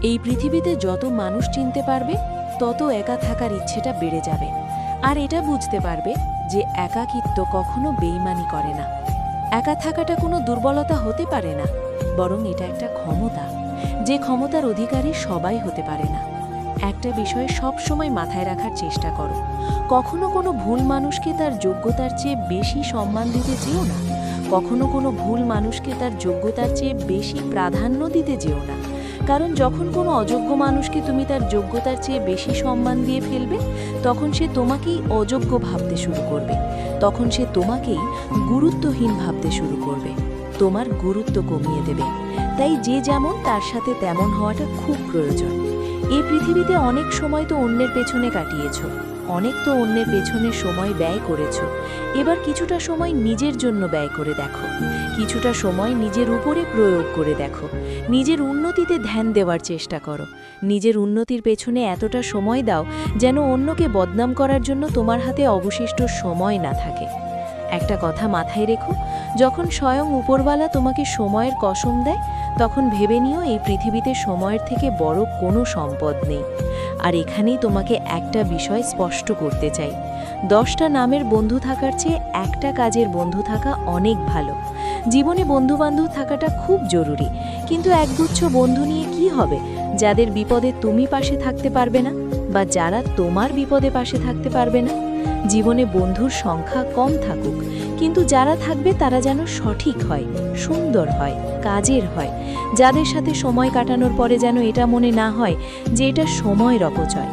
এই পৃথিবীতে যত মানুষ চিনতে পারবে তত একা থাকার ইচ্ছেটা বেড়ে যাবে। আর এটা বুঝতে পারবে যে একাকিত্ব কখনো বেইমানি করে না। একা থাকাটা কোনো দুর্বলতা হতে পারে না, বরং এটা একটা ক্ষমতা, যে ক্ষমতার অধিকারী সবাই হতে পারে না। একটা বিষয় সব সময় মাথায় রাখার চেষ্টা করো, কখনো কোনো ভুল মানুষকে তার যোগ্যতার চেয়ে বেশি সম্মান দিতে যেও না। কখনো কোনো ভুল মানুষকে তার যোগ্যতার চেয়ে বেশি প্রাধান্য দিতে যেও না। কারণ যখন কোনো অযোগ্য মানুষকে তুমি তার যোগ্যতার চেয়ে বেশি সম্মান দিয়ে ফেলবে, তখন সে তোমাকেই অযোগ্য ভাবতে শুরু করবে, তখন সে তোমাকেই গুরুত্বহীন ভাবতে শুরু করবে, তোমার গুরুত্ব কমিয়ে দেবে। তাই যে যেমন তার সাথে তেমন হওয়াটা খুব প্রয়োজন। এই পৃথিবীতে অনেক সময় তো অন্যের পেছনে কাটিয়েছ, অনেক তো অন্যের পেছনে সময় ব্যয় করেছ। এবার কিছুটা সময় নিজের জন্য ব্যয় করে দেখো, কিছুটা সময় নিজের উপরে প্রয়োগ করে দেখো। নিজের উন্নতিতে ধ্যান দেওয়ার চেষ্টা করো। নিজের উন্নতির পেছনে এতটা সময় দাও যেন অন্যকে বদনাম করার জন্য তোমার হাতে অবশিষ্ট সময় না থাকে। একটা কথা মাথায় রেখো, যখন স্বয়ং উপরওয়ালা তোমাকে সময়ের কসম দেয়, তখন ভেবে নিও এই পৃথিবীতে সময়ের থেকে বড় কোনো সম্পদ নেই। আর এখানেই তোমাকে একটা বিষয় স্পষ্ট করতে চাই, 10টা নামের বন্ধু থাকার চেয়ে একটা কাজের বন্ধু থাকা অনেক ভালো। জীবনে বন্ধুবান্ধব থাকাটা খুব জরুরি, কিন্তু একগুচ্ছ বন্ধু নিয়ে কি হবে যাদের বিপদে তুমি পাশে থাকতে পারবে না, বা যারা তোমার বিপদে পাশে থাকতে পারবে না। জীবনে বন্ধুর সংখ্যা কম থাকুক, কিন্তু যারা থাকবে তারা যেন সঠিক হয়, সুন্দর হয়, কাজের হয়। যাদের সাথে সময় কাটানোর পরে যেন এটা মনে না হয় যে এটা সময়ের অপচয়।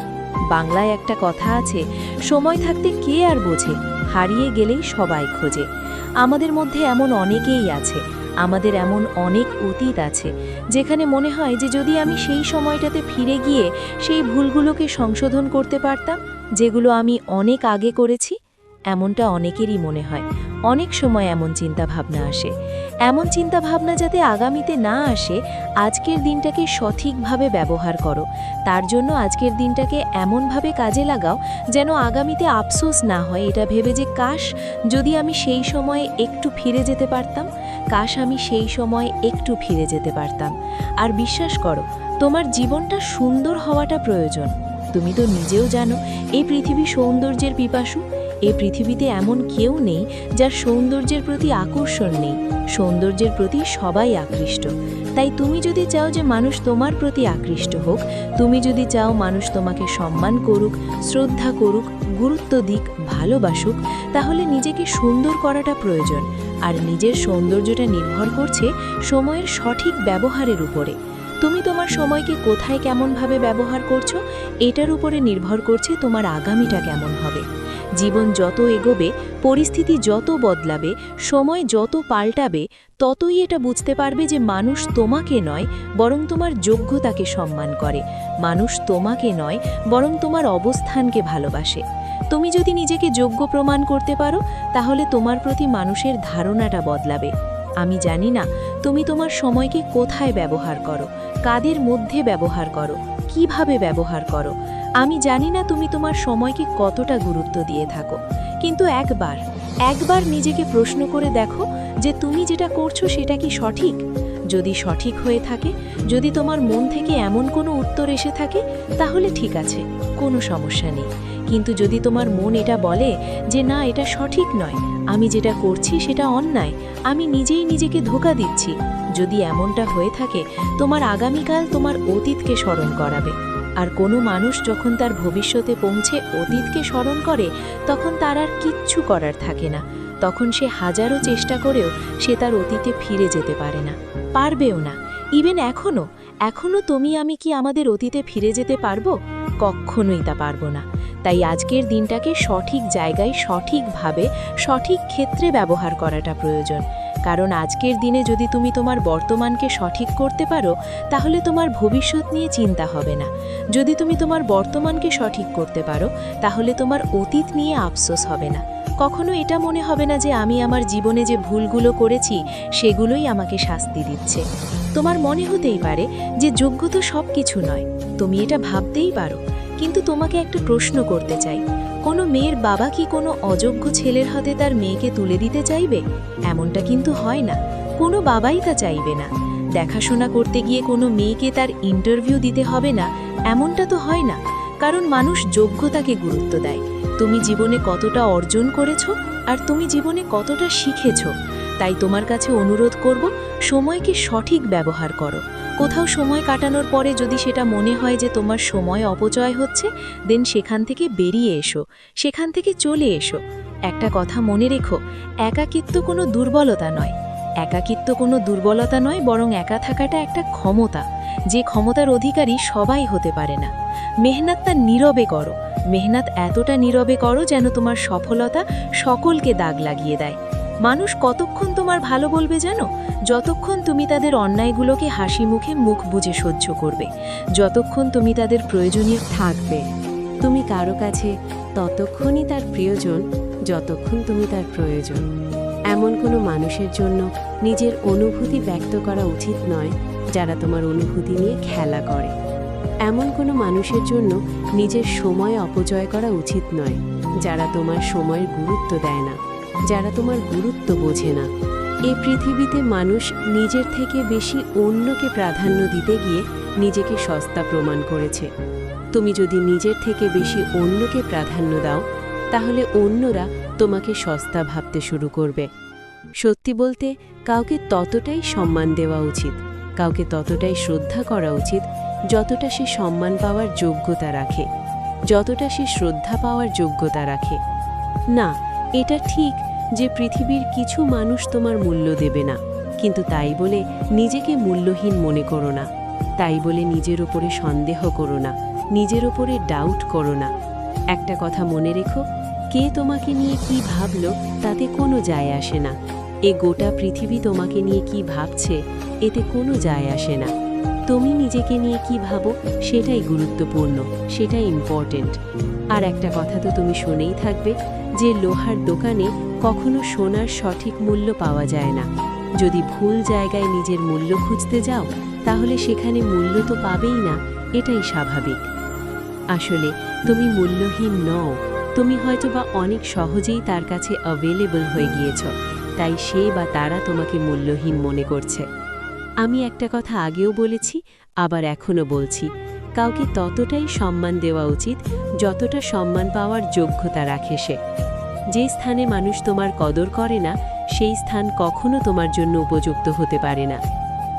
বাংলায় একটা কথা আছে, সময় থাকতে কে আর বোঝে, হারিয়ে গেলেই সবাই খোঁজে। আমাদের মধ্যে এমন অনেকেই আছে, আমাদের এমন অনেক অতীত আছে যেখানে মনে হয় যে যদি আমি সেই সময়টাতে ফিরে গিয়ে সেই ভুলগুলোকে সংশোধন করতে পারতাম যেগুলো আমি অনেক আগে করেছি। এমনটা অনেকেরই মনে হয়, অনেক সময় এমন চিন্তাভাবনা আসে। এমন চিন্তাভাবনা যাতে আগামীতে না আসে, আজকের দিনটাকে সঠিকভাবে ব্যবহার করো। তার জন্য আজকের দিনটাকে এমনভাবে কাজে লাগাও যেন আগামীতে আফসোস না হয় এটা ভেবে যে কাশ যদি আমি সেই সময়ে একটু ফিরে যেতে পারতাম, কাশ আমি সেই সময়ে একটু ফিরে যেতে পারতাম। আর বিশ্বাস করো, তোমার জীবনটা সুন্দর হওয়াটা প্রয়োজন। তুমি তো নিজেও জানো এই পৃথিবী সৌন্দর্যের পিপাসু। এই পৃথিবীতে এমন কেউ নেই যার সৌন্দর্যের প্রতি আকর্ষণ নেই। সৌন্দর্যের প্রতি সবাই আকৃষ্ট। তাই তুমি যদি চাও যে মানুষ তোমার প্রতি আকৃষ্ট হোক, তুমি যদি চাও মানুষ তোমাকে সম্মান করুক, শ্রদ্ধা করুক, গুরুত্ব দিক, ভালোবাসুক, তাহলে নিজেকে সুন্দর করাটা প্রয়োজন। আর নিজের সৌন্দর্যটা নির্ভর করছে সময়ের সঠিক ব্যবহারের উপরে। তুমি তোমার সময়কে কোথায় কেমনভাবে ব্যবহার করছো, এটার উপরে নির্ভর করছে তোমার আগামীটা কেমন হবে। জীবন যত এগোবে, পরিস্থিতি যত বদলাবে, সময় যত পাল্টাবে, ততই এটা বুঝতে পারবে যে মানুষ তোমাকে নয় বরং তোমার যোগ্যতাকে সম্মান করে। মানুষ তোমাকে নয় বরং তোমার অবস্থানকে ভালোবাসে। তুমি যদি নিজেকে যোগ্য প্রমাণ করতে পারো, তাহলে তোমার প্রতি মানুষের ধারণাটা বদলাবে। আমি জানি না তুমি তোমার সময়কে কোথায় ব্যবহার করো, কাদের মধ্যে ব্যবহার করো, কিভাবে ব্যবহার করো। আমি জানি না তুমি তোমার সময়কে কতটা গুরুত্ব দিয়ে থাকো, কিন্তু একবার নিজেকে প্রশ্ন করে দেখো যে তুমি যেটা করছো সেটা কি সঠিক। যদি সঠিক হয়ে থাকে, যদি তোমার মন থেকে এমন কোনো উত্তর এসে থাকে, তাহলে ঠিক আছে, কোনো সমস্যা নেই। কিন্তু যদি তোমার মন এটা বলে যে না, এটা সঠিক নয়, আমি যেটা করছি সেটা অন্যায়, আমি নিজেই নিজেকে ধোঁকা দিচ্ছি, যদি এমনটা হয়ে থাকে, তোমার আগামীকাল তোমার অতীতকে স্মরণ করাবে। আর কোনো মানুষ যখন তার ভবিষ্যতে পৌঁছে অতীতকে স্মরণ করে, তখন তার আর কিচ্ছু করার থাকে না। তখন সে হাজারো চেষ্টা করেও সে তার অতীতে ফিরে যেতে পারে না, পারবেও না। ইভেন এখনো তুমি আমি কি আমাদের অতীতে ফিরে যেতে পারবো? কখনোই তা পারবো না। তাই আজকের দিনটাকে সঠিক জায়গায়, সঠিকভাবে, সঠিক ক্ষেত্রে ব্যবহার করাটা প্রয়োজন। কারণ আজকের দিনে যদি তুমি তোমার বর্তমানকে সঠিক করতে পারো, তাহলে তোমার ভবিষ্যৎ নিয়ে চিন্তা হবে না। যদি তুমি তোমার বর্তমানকে সঠিক করতে পারো, তাহলে তোমার অতীত নিয়ে আফসোস হবে না। কখনো এটা মনে হবে না যে আমি আমার জীবনে যে ভুলগুলো করেছি সেগুলোই আমাকে শাস্তি দিচ্ছে। তোমার মনে হতেই পারে যে যোগ্যতা সব কিছু নয়, তুমি এটা ভাবতেই পারো। কিন্তু তোমাকে একটা প্রশ্ন করতে চাই, কোনো মেয়ের বাবা কি কোনো অযোগ্য ছেলের হাতে তার মেয়েকে তুলে দিতে চাইবে? এমনটা কিন্তু হয় না, কোনো বাবাই তা চাইবে না। দেখাশোনা করতে গিয়ে কোনো মেয়েকে তার ইন্টারভিউ দিতে হবে না, এমনটা তো হয় না। কারণ মানুষ যোগ্যতাকে গুরুত্ব দেয়। তুমি জীবনে কতটা অর্জন করেছো আর তুমি জীবনে কতটা শিখেছো। তাই তোমার কাছে অনুরোধ করব, সময়কে সঠিক ব্যবহার করো। কোথাও সময় কাটানোর পরে যদি সেটা মনে হয় যে তোমার সময় অপচয় হচ্ছে, দেন সেখান থেকে বেরিয়ে এসো, সেখান থেকে চলে এসো। একটা কথা মনে রেখো, একাকিত্ব কোনো দুর্বলতা নয়। একাকিত্ব কোনো দুর্বলতা নয়, বরং একা থাকাটা একটা ক্ষমতা, যে ক্ষমতার অধিকারী সবাই হতে পারে না। মেহনতটা নীরবে করো, মেহনত এতটা নীরবে করো যেন তোমার সফলতা সকলকে দাগ লাগিয়ে দেয়। মানুষ কতক্ষণ তোমার ভালো বলবে জানো? যতক্ষণ তুমি তাদের অন্যায়গুলোকে হাসি মুখে মুখ বুজে সহ্য করবে, যতক্ষণ তুমি তাদের প্রয়োজনীয় থাকবে। তুমি কারো কাছে ততক্ষণই তার প্রিয়জন যতক্ষণ তুমি তার প্রয়োজন। এমন কোনো মানুষের জন্য নিজের অনুভূতি ব্যক্ত করা উচিত নয় যারা তোমার অনুভূতি নিয়ে খেলা করে। এমন কোনো মানুষের জন্য নিজের সময় অপচয় করা উচিত নয় যারা তোমার সময়ের গুরুত্ব দেয় না, যারা তোমার গুরুত্ব বোঝে না। এই পৃথিবীতে মানুষ নিজের থেকে বেশি অন্যকে প্রাধান্য দিতে গিয়ে নিজেকে সস্তা প্রমাণ করেছে। তুমি যদি নিজের থেকে বেশি অন্যকে প্রাধান্য দাও, তাহলে অন্যরা তোমাকে সস্তা ভাবতে শুরু করবে। সত্যি বলতে, কাউকে ততটাই সম্মান দেওয়া উচিত, কাউকে ততটাই শ্রদ্ধা করা উচিত যতটা সে সম্মান পাওয়ার যোগ্যতা রাখে, যতটা সে শ্রদ্ধা পাওয়ার যোগ্যতা রাখে। না, এটা ঠিক যে পৃথিবীর কিছু মানুষ তোমার মূল্য দেবে না, কিন্তু তাই বলে নিজেকে মূল্যহীন মনে করো না। তাই বলে নিজের ওপরে সন্দেহ করো না, নিজের ওপরে ডাউট করো না। একটা কথা মনে রেখো, কে তোমাকে নিয়ে কি ভাবলো তাতে কোনো যায় আসে না। এ গোটা পৃথিবী তোমাকে নিয়ে কি ভাবছে এতে কোনো যায় আসে না। তুমি নিজেকে নিয়ে কি ভাবো সেটাই গুরুত্বপূর্ণ, সেটাই ইম্পর্টেন্ট। আর একটা কথা তো তুমি শুনেই থাকবে যে লোহার দোকানে কখনো সোনার সঠিক মূল্য পাওয়া যায় না। যদি ভুল জায়গায় নিজের মূল্য খুঁজতে যাও, তাহলে সেখানে মূল্য তো পাবেই না, এটাই স্বাভাবিক। আসলে তুমি মূল্যহীন নও, তুমি হয়তোবা অনেক সহজেই তার কাছে অ্যাভেলেবল হয়ে গিয়েছ, তাই সে বা তারা তোমাকে মূল্যহীন মনে করছে। আমি একটা কথা আগেও বলেছি, আবার এখনও বলছি, কাউকে ততটাই সম্মান দেওয়া উচিত যতটা সম্মান পাওয়ার যোগ্যতা রাখে সে। যে স্থানে মানুষ তোমার কদর করে না, সেই স্থান কখনো তোমার জন্য উপযুক্ত হতে পারে না।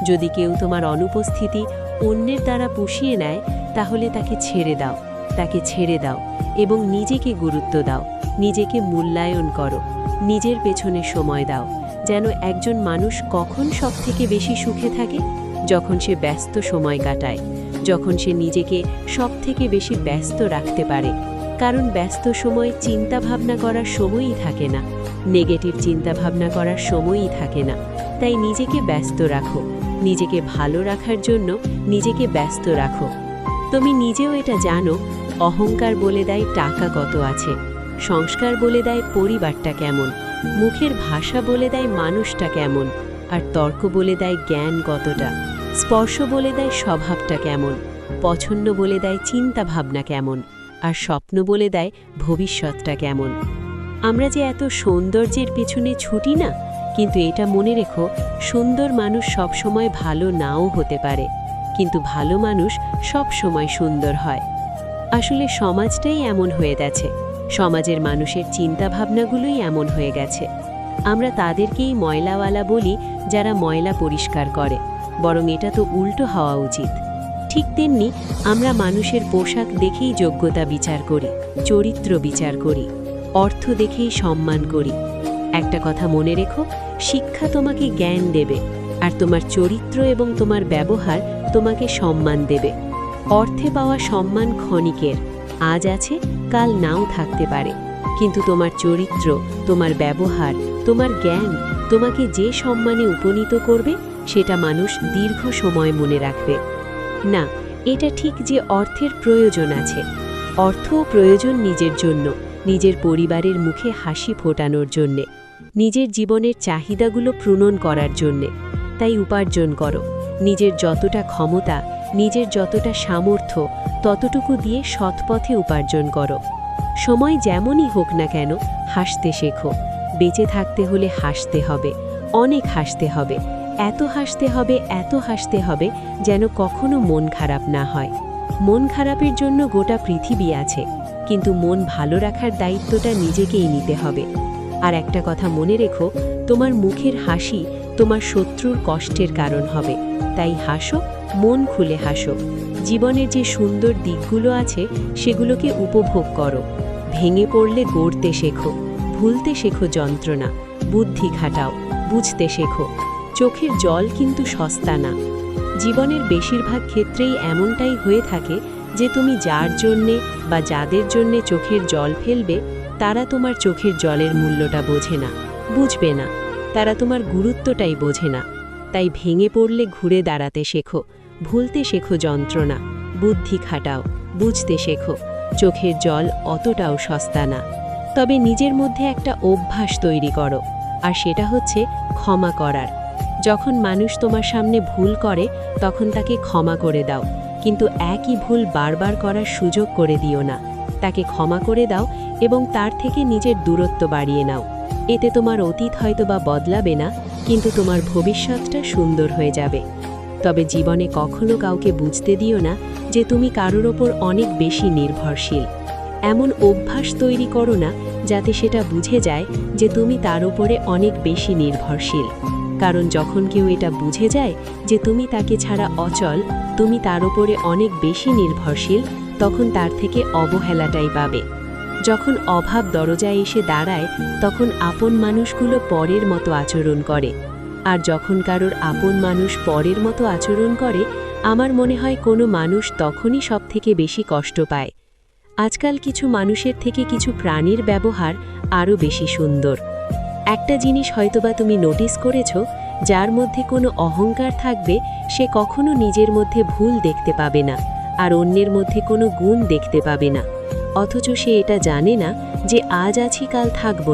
যদি কেউ তোমার অনুপস্থিতি অন্যের দ্বারা পুষিয়ে নেয়, তাহলে তাকে ছেড়ে দাও, তাকে ছেড়ে দাও এবং নিজেকে গুরুত্ব দাও, নিজেকে মূল্যায়ন করো, নিজের পেছনে সময় দাও। যেন একজন মানুষ কখন সবথেকে বেশি সুখে থাকে? যখন সে ব্যস্ত সময় কাটায়, যখন সে নিজেকে সবথেকে বেশি ব্যস্ত রাখতে পারে। কারণ ব্যস্ত সময়ে চিন্তাভাবনা করার সময়ই থাকে না, নেগেটিভ চিন্তাভাবনা করার সময়ই থাকে না। তাই নিজেকে ব্যস্ত রাখো, নিজেকে ভালো রাখার জন্য নিজেকে ব্যস্ত রাখো। তুমি নিজেও এটা জানো, অহংকার বলে দেয় টাকা কত আছে, সংস্কার বলে দেয় পরিবারটা কেমন, মুখের ভাষা বলে দেয় মানুষটা কেমন, আর তর্ক বলে দেয় জ্ঞান কতটা, স্পর্শ বলে দেয় স্বভাবটা কেমন, পছন্দ বলে দেয় চিন্তা ভাবনা কেমন, আর স্বপ্ন বলে দেয় ভবিষ্যৎটা কেমন। আমরা যে এত সৌন্দর্যের পেছনে ছুটি না, কিন্তু এটা মনে রেখো, সুন্দর মানুষ সবসময় ভালো নাও হতে পারে, কিন্তু ভালো মানুষ সব সময় সুন্দর হয়। আসলে সমাজটাই এমন হয়ে গেছে, সমাজের মানুষের চিন্তাভাবনাগুলোই এমন হয়ে গেছে। আমরা তাদেরকেই ময়লাওয়ালা বলি যারা ময়লা পরিষ্কার করে, বরং এটা তো উল্টো হওয়া উচিত। ঠিক তেমনি আমরা মানুষের পোশাক দেখেই যোগ্যতা বিচার করি, চরিত্র বিচার করি, অর্থ দেখেই সম্মান করি। একটা কথা মনে রেখো, শিক্ষা তোমাকে জ্ঞান দেবে, আর তোমার চরিত্র এবং তোমার ব্যবহার তোমাকে সম্মান দেবে। অর্থে পাওয়া সম্মান ক্ষণিকের, আজ আছে কাল নাও থাকতে পারে, কিন্তু তোমার চরিত্র, তোমার ব্যবহার, তোমার জ্ঞান তোমাকে যে সম্মানে উপনীত করবে, সেটা মানুষ দীর্ঘ সময় মনে রাখবে। না, এটা ঠিক যে অর্থের প্রয়োজন আছে, অর্থও প্রয়োজন নিজের জন্য, নিজের পরিবারের মুখে হাসি ফোটানোর জন্যে, নিজের জীবনের চাহিদাগুলো পূরণ করার জন্যে। তাই উপার্জন করো, নিজের যতটা ক্ষমতা, নিজের যতটা সামর্থ্য, ততটুকু দিয়ে সৎপথে উপার্জন করো। সময় যেমনই হোক না কেন, হাসতে শেখো। বেঁচে থাকতে হলে হাসতে হবে, অনেক হাসতে হবে, এত হাসতে হবে যেন কখনো মন খারাপ না হয়। মন খারাপের জন্য গোটা পৃথিবী আছে, কিন্তু মন ভালো রাখার দায়িত্বটা নিজেকেই নিতে হবে। আর একটা কথা মনে রেখো, তোমার মুখের হাসি তোমার শত্রুর কষ্টের কারণ হবে। তাই হাসো, মন খুলে হাসো। জীবনের যে সুন্দর দিকগুলো আছে সেগুলোকে উপভোগ করো। ভেঙে পড়লে গড়তে শেখো, ভুলতে শেখো যন্ত্রণা, বুদ্ধি খাটাও, বুঝতে শেখো। চোখের জল কিন্তু সস্তা না। জীবনের বেশিরভাগ ক্ষেত্রেই এমনটাই হয়ে থাকে যে তুমি যার জন্যে বা যাদের জন্যে চোখের জল ফেলবে তারা তোমার চোখের জলের মূল্যটা বোঝে না, বুঝবে না। তারা তোমার গুরুত্বটাই বোঝে না। তাই ভেঙে পড়লে ঘুরে দাঁড়াতে শেখো, ভুলতে শেখো যন্ত্রণা, বুদ্ধি খাটাও, বুঝতে শেখো। চোখের জল অতটাও সস্তা না। তবে নিজের মধ্যে একটা অভ্যাস তৈরি করো, আর সেটা হচ্ছে ক্ষমা করার। যখন মানুষ তোমার সামনে ভুল করে তখন তাকে ক্ষমা করে দাও, কিন্তু একই ভুল বারবার করার সুযোগ করে দিও না। তাকে ক্ষমা করে দাও এবং তার থেকে নিজের দূরত্ব বাড়িয়ে নাও। এতে তোমার অতীত হয়তোবা বদলাবে না, কিন্তু তোমার ভবিষ্যৎটা সুন্দর হয়ে যাবে। তবে জীবনে কখনো কাউকে বুঝতে দিও না যে তুমি কারোর ওপর অনেক বেশি নির্ভরশীল। এমন অভ্যাস তৈরি করো না যাতে সেটা বুঝে যায় যে তুমি তার উপরে অনেক বেশি নির্ভরশীল। কারণ যখন কেউ এটা বুঝে যায় যে তুমি তাকে ছাড়া অচল, তুমি তার উপরে অনেক বেশি নির্ভরশীল, তখন তার থেকে অবহেলাটাই পাবে। যখন অভাব দরজায় এসে দাঁড়ায় তখন আপন মানুষগুলো পরের মতো আচরণ করে। আর যখন কারোর আপন মানুষ পরের মতো আচরণ করে, আমার মনে হয় কোনো মানুষ তখনই সবথেকে বেশি কষ্ট পায়। আজকাল কিছু মানুষের থেকে কিছু প্রাণীর ব্যবহার আরও বেশি সুন্দর। একটা জিনিস হয়তোবা তুমি নোটিস করেছো, যার মধ্যে কোনো অহংকার থাকবে সে কখনো নিজের মধ্যে ভুল দেখতে পাবে না, আর অন্যের মধ্যে কোনো গুণ দেখতে পাবে না। অথচ সে এটা জানে না যে আজ আছি কাল থাকবো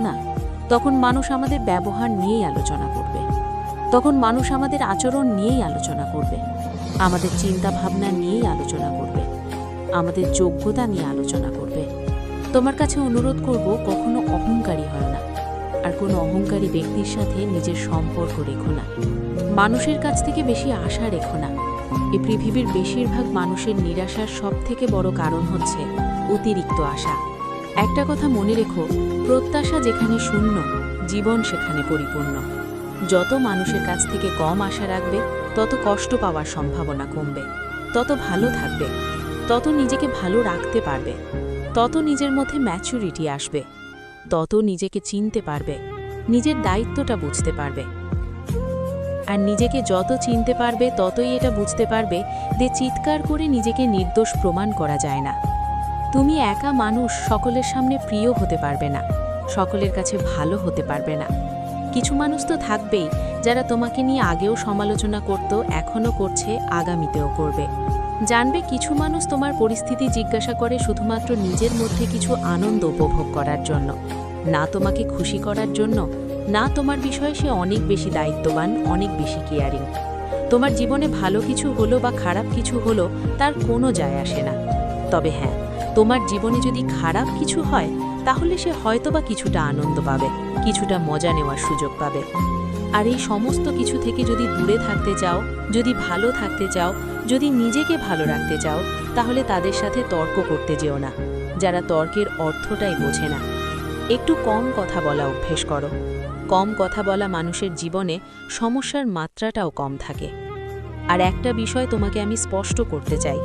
না। তখন মানুষ আমাদের ব্যবহার নিয়েই আলোচনা করবে, তখন মানুষ আমাদের আচরণ নিয়েই আলোচনা করবে, আমাদের চিন্তা ভাবনা নিয়েই আলোচনা করবে, আমাদের যোগ্যতা নিয়ে আলোচনা করবে। তোমার কাছে অনুরোধ করব, কখনো অহংকারী হয় না, আর কোনো অহংকারী ব্যক্তির সাথে নিজের সম্পর্ক রেখো না। মানুষের কাছ থেকে বেশি আশা রেখো না। এই পৃথিবীর বেশিরভাগ মানুষের নিরাশার সবথেকে বড় কারণ হচ্ছে অতিরিক্ত আশা। একটা কথা মনে রেখো, প্রত্যাশা যেখানে শূন্য, জীবন সেখানে পরিপূর্ণ। যত মানুষের কাছ থেকে কম আশা রাখবে তত কষ্ট পাওয়ার সম্ভাবনা কমবে, তত ভালো থাকবে, তত নিজেকে ভালো রাখতে পারবে, তত নিজের মধ্যে ম্যাচুরিটি আসবে, তত নিজেকে চিনতে পারবে, নিজের দায়িত্বটা বুঝতে পারবে। আর নিজেকে যত চিনতে পারবে ততই এটা বুঝতে পারবে যে চিৎকার করে নিজেকে নির্দোষ প্রমাণ করা যায় না। তুমি একা মানুষ, সকলের সামনে প্রিয় হতে পারবে না, সকলের কাছে ভালো হতে পারবে না। কিছু মানুষ তো থাকবেই যারা তোমাকে নিয়ে আগেও সমালোচনা করত, এখনও করছে, আগামীতেও করবে। জানবে কিছু মানুষ তোমার পরিস্থিতি জিজ্ঞাসা করে শুধুমাত্র নিজের মধ্যে কিছু আনন্দ উপভোগ করার জন্য, না তোমাকে খুশি করার জন্য, না তোমার বিষয়ে সে অনেক বেশি দায়িত্ববান, অনেক বেশি কেয়ারিং। তোমার জীবনে ভালো কিছু হলো বা খারাপ কিছু হলো তার কোনো যায় আসে না। তবে হ্যাঁ, তোমার জীবনে যদি খারাপ কিছু হয় তাহলে সে হয়তোবা কিছুটা আনন্দ পাবে, কিছুটা মজা নেওয়ার সুযোগ পাবে। আর এই সমস্ত কিছু থেকে যদি দূরে থাকতে চাও, যদি ভালো থাকতে চাও, যদি নিজেকে ভালো রাখতে চাও, তাহলে তাদের সাথে তর্ক করতে যেও না, যারা তর্কের অর্থটাই বোঝে না। একটু কম কথা বলা অভ্যেস করো। কম কথা বলা মানুষের জীবনে সমস্যার মাত্রাটাও কম থাকে। আর একটা বিষয় তোমাকে আমি স্পষ্ট করতে চাই,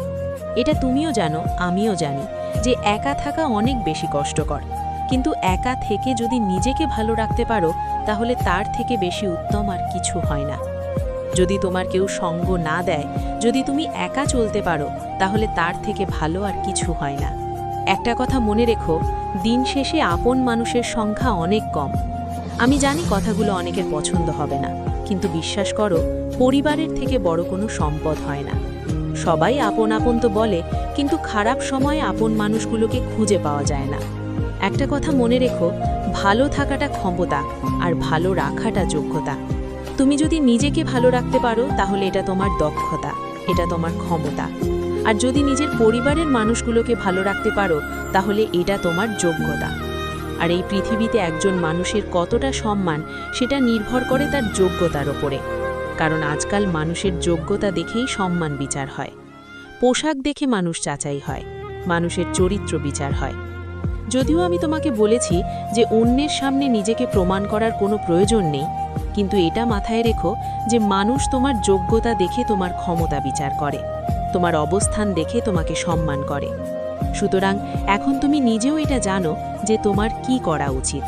এটা তুমিও জানো, আমিও জানি, যে একা থাকা অনেক বেশি কষ্টকর। কিন্তু একা থেকে যদি নিজেকে ভালো রাখতে পারো তাহলে তার থেকে বেশি উত্তম আর কিছু হয় না। যদি তোমার কেউ সঙ্গ না দেয়, যদি তুমি একা চলতে পারো, তাহলে তার থেকে ভালো আর কিছু হয় না। একটা কথা মনে রেখো, দিন শেষে আপন মানুষের সংখ্যা অনেক কম। আমি জানি কথাগুলো অনেকের পছন্দ হবে না, কিন্তু বিশ্বাস করো, পরিবারের থেকে বড় কোনো সম্পদ হয় না। সবাই আপন আপন তো বলে, কিন্তু খারাপ সময়ে আপন মানুষগুলোকে খুঁজে পাওয়া যায় না। একটা কথা মনে রেখো, ভালো থাকাটা ক্ষমতা আর ভালো রাখাটা যোগ্যতা। তুমি যদি নিজেকে ভালো রাখতে পারো তাহলে এটা তোমার দক্ষতা, এটা তোমার ক্ষমতা। আর যদি নিজের পরিবারের মানুষগুলোকে ভালো রাখতে পারো তাহলে এটা তোমার যোগ্যতা। আর এই পৃথিবীতে একজন মানুষের কতটা সম্মান সেটা নির্ভর করে তার যোগ্যতার ওপরে। কারণ আজকাল মানুষের যোগ্যতা দেখেই সম্মান বিচার হয়, পোশাক দেখে মানুষ যাচাই হয়, মানুষের চরিত্র বিচার হয়। যদিও আমি তোমাকে বলেছি যে অন্যের সামনে নিজেকে প্রমাণ করার কোনো প্রয়োজন নেই, কিন্তু এটা মাথায় রেখো যে মানুষ তোমার যোগ্যতা দেখে তোমার ক্ষমতা বিচার করে, তোমার অবস্থান দেখে তোমাকে সম্মান করে। সুতরাং এখন তুমি নিজেও এটা জানো যে তোমার কি করা উচিত।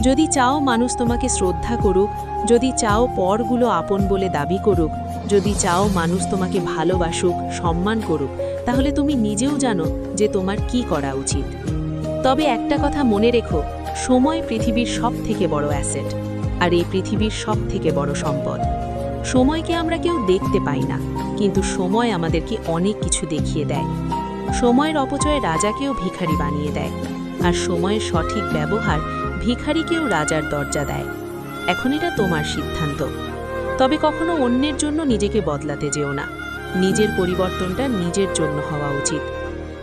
যদি চাও মানুষ তোমাকে শ্রদ্ধা করুক, যদি চাও পরগুলো আপন বলে দাবি করুক, যদি চাও মানুষ তোমাকে ভালোবাসুক, সম্মান করুক, তাহলে তুমি নিজেও জানো যে তোমার কি করা উচিত। তবে একটা কথা মনে রেখো, সময় পৃথিবীর সবথেকে বড় অ্যাসেট, আর এই পৃথিবীর সবথেকে বড় সম্পদ। সময়কে আমরা কেউ দেখতে পাই না, কিন্তু সময় আমাদেরকে অনেক কিছু দেখিয়ে দেয়। সময়ের অপচয় রাজাকেও ভিখারি বানিয়ে দেয়, আর সময়ের সঠিক ব্যবহার ভিখারিকেও রাজার দরজা দেয়। এখন এটা তোমার সিদ্ধান্ত। তবে কখনো অন্যের জন্য নিজেকে বদলাতে যেও না। নিজের পরিবর্তনটা নিজের জন্য হওয়া উচিত।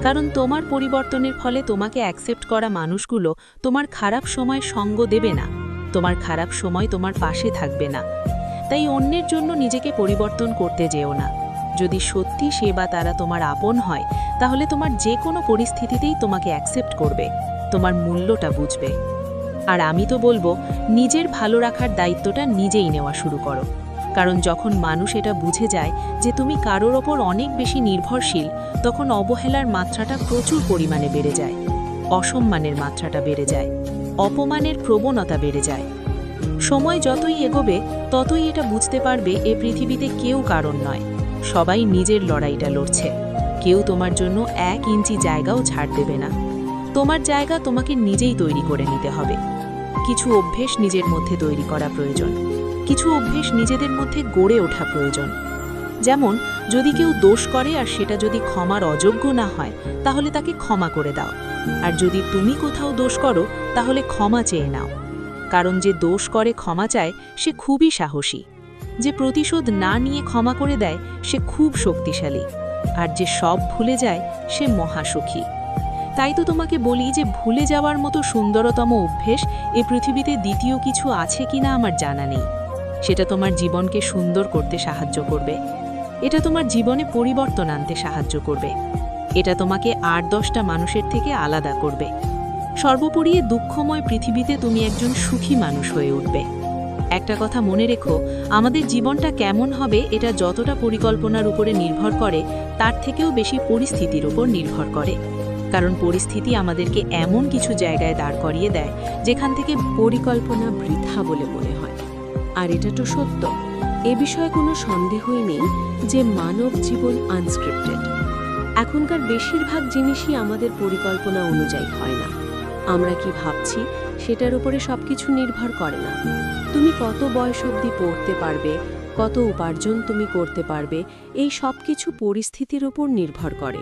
কারণ তোমার পরিবর্তনের ফলে তোমাকে অ্যাকসেপ্ট করা মানুষগুলো তোমার খারাপ সময় সঙ্গ দেবে না, তোমার খারাপ সময় তোমার পাশে থাকবে না। তাই অন্যের জন্য নিজেকে পরিবর্তন করতে যেও না। যদি সত্যি সে বা তারা তোমার আপন হয়, তাহলে তোমার যে কোনো পরিস্থিতিতেই তোমাকে অ্যাকসেপ্ট করবে, তোমার মূল্যটা বুঝবে। আর আমি তো বলবো, নিজের ভালো রাখার দায়িত্বটা নিজেই নেওয়া শুরু করো। কারণ যখন মানুষ এটা বুঝে যায় যে তুমি কারোর ওপর অনেক বেশি নির্ভরশীল, তখন অবহেলার মাত্রাটা প্রচুর পরিমাণে বেড়ে যায়, অসম্মানের মাত্রাটা বেড়ে যায়, অপমানের প্রবণতা বেড়ে যায়। সময় যতই এগোবে ততই এটা বুঝতে পারবে এ পৃথিবীতে কেউ কারণ নয়, সবাই নিজের লড়াইটা লড়ছে। কেউ তোমার জন্য 1 ইঞ্চি জায়গাও ছাড় দেবে না। তোমার জায়গা তোমাকে নিজেই তৈরি করে নিতে হবে। কিছু অভ্যেস নিজের মধ্যে তৈরি করা প্রয়োজন, কিছু অভ্যেস নিজেদের মধ্যে গড়ে ওঠা প্রয়োজন। যেমন যদি কেউ দোষ করে আর সেটা যদি ক্ষমার অযোগ্য না হয়, তাহলে তাকে ক্ষমা করে দাও। আর যদি তুমি কোথাও দোষ করো, তাহলে ক্ষমা চেয়ে নাও। কারণ যে দোষ করে ক্ষমা চায় সে খুবই সাহসী, যে প্রতিশোধ না নিয়ে ক্ষমা করে দেয় সে খুব শক্তিশালী, আর যে সব ভুলে যায় সে মহাসুখী। তাই তো তোমাকে বলি যে ভুলে যাওয়ার মতো সুন্দরতম অভ্যেস এ পৃথিবীতে দ্বিতীয় কিছু আছে কিনা আমার জানা নেই। সেটা তোমার জীবনকে সুন্দর করতে সাহায্য করবে, এটা তোমার জীবনে পরিবর্তন আনতে সাহায্য করবে, এটা তোমাকে 8-10টা মানুষের থেকে আলাদা করবে। সর্বোপরি দুঃখময় পৃথিবীতে তুমি একজন সুখী মানুষ হয়ে উঠবে। একটা কথা মনে রেখো, আমাদের জীবনটা কেমন হবে এটা যতটা পরিকল্পনার উপরে নির্ভর করে, তার থেকেও বেশি পরিস্থিতির উপর নির্ভর করে। কারণ পরিস্থিতি আমাদেরকে এমন কিছু জায়গায় দাঁড় করিয়ে দেয় যেখান থেকে পরিকল্পনা বৃথা বলে মনে হয়। আর এটা তো সত্য, এ বিষয়ে কোনো সন্দেহই নেই যে মানব জীবন আনস্ক্রিপ্টেড। এখনকার বেশিরভাগ জিনিসই আমাদের পরিকল্পনা অনুযায়ী হয় না। আমরা কি ভাবছি সেটার উপরে সবকিছু নির্ভর করে না। তুমি কত বয়স অবধি পড়তে পারবে, কত উপার্জন তুমি করতে পারবে, এই সব কিছু পরিস্থিতির উপর নির্ভর করে।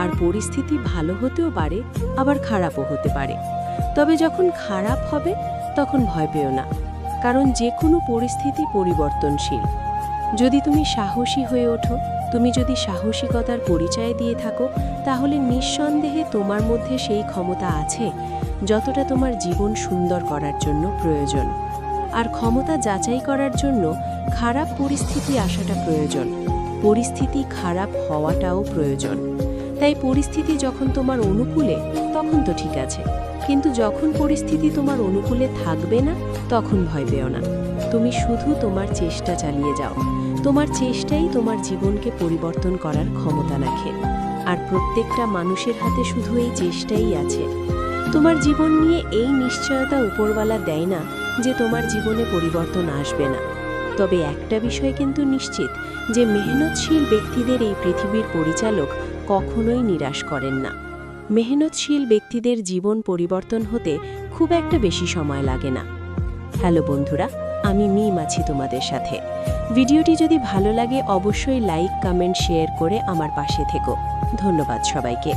আর পরিস্থিতি ভালো হতেও পারে, আবার খারাপও হতে পারে। তবে যখন খারাপ হবে তখন ভয় পেও না, কারণ যে কোনো পরিস্থিতি পরিবর্তনশীল। যদি তুমি সাহসী হয়ে ওঠো, তুমি যদি সাহসিকতার পরিচয় দিয়ে থাকো, তাহলে নিঃসন্দেহে তোমার মধ্যে সেই ক্ষমতা আছে যতটা তোমার জীবন সুন্দর করার জন্য প্রয়োজন। আর ক্ষমতা যাচাই করার জন্য খারাপ পরিস্থিতি আসাটা প্রয়োজন, পরিস্থিতি খারাপ হওয়াটাও প্রয়োজন। তাই পরিস্থিতি যখন তোমার অনুকূলে তখন তো ঠিক আছে, কিন্তু যখন পরিস্থিতি তোমার অনুকূলে থাকবে না তখন ভয় পেও না। তুমি শুধু তোমার চেষ্টা চালিয়ে যাও। তোমার চেষ্টাই তোমার জীবনকে পরিবর্তন করার ক্ষমতা রাখে। আর প্রত্যেকটা মানুষের হাতে শুধু এই চেষ্টাই আছে। তোমার জীবন নিয়ে এই নিশ্চয়তা উপরওয়ালা দেয় না যে তোমার জীবনে পরিবর্তন আসবে না। তবে একটা বিষয় কিন্তু নিশ্চিত, যে মেহনতশীল ব্যক্তিদের এই পৃথিবীর পরিচালক কখনোই নিরাশ করেন না। মেহনতশীল ব্যক্তিদের জীবন পরিবর্তন হতে খুব একটা বেশি সময় লাগে না। হ্যালো বন্ধুরা, আমি মিম আছি তোমাদের সাথে। ভিডিওটি যদি ভালো লাগে অবশ্যই লাইক, কমেন্ট, শেয়ার করে আমার পাশে থেকো। ধন্যবাদ সবাইকে।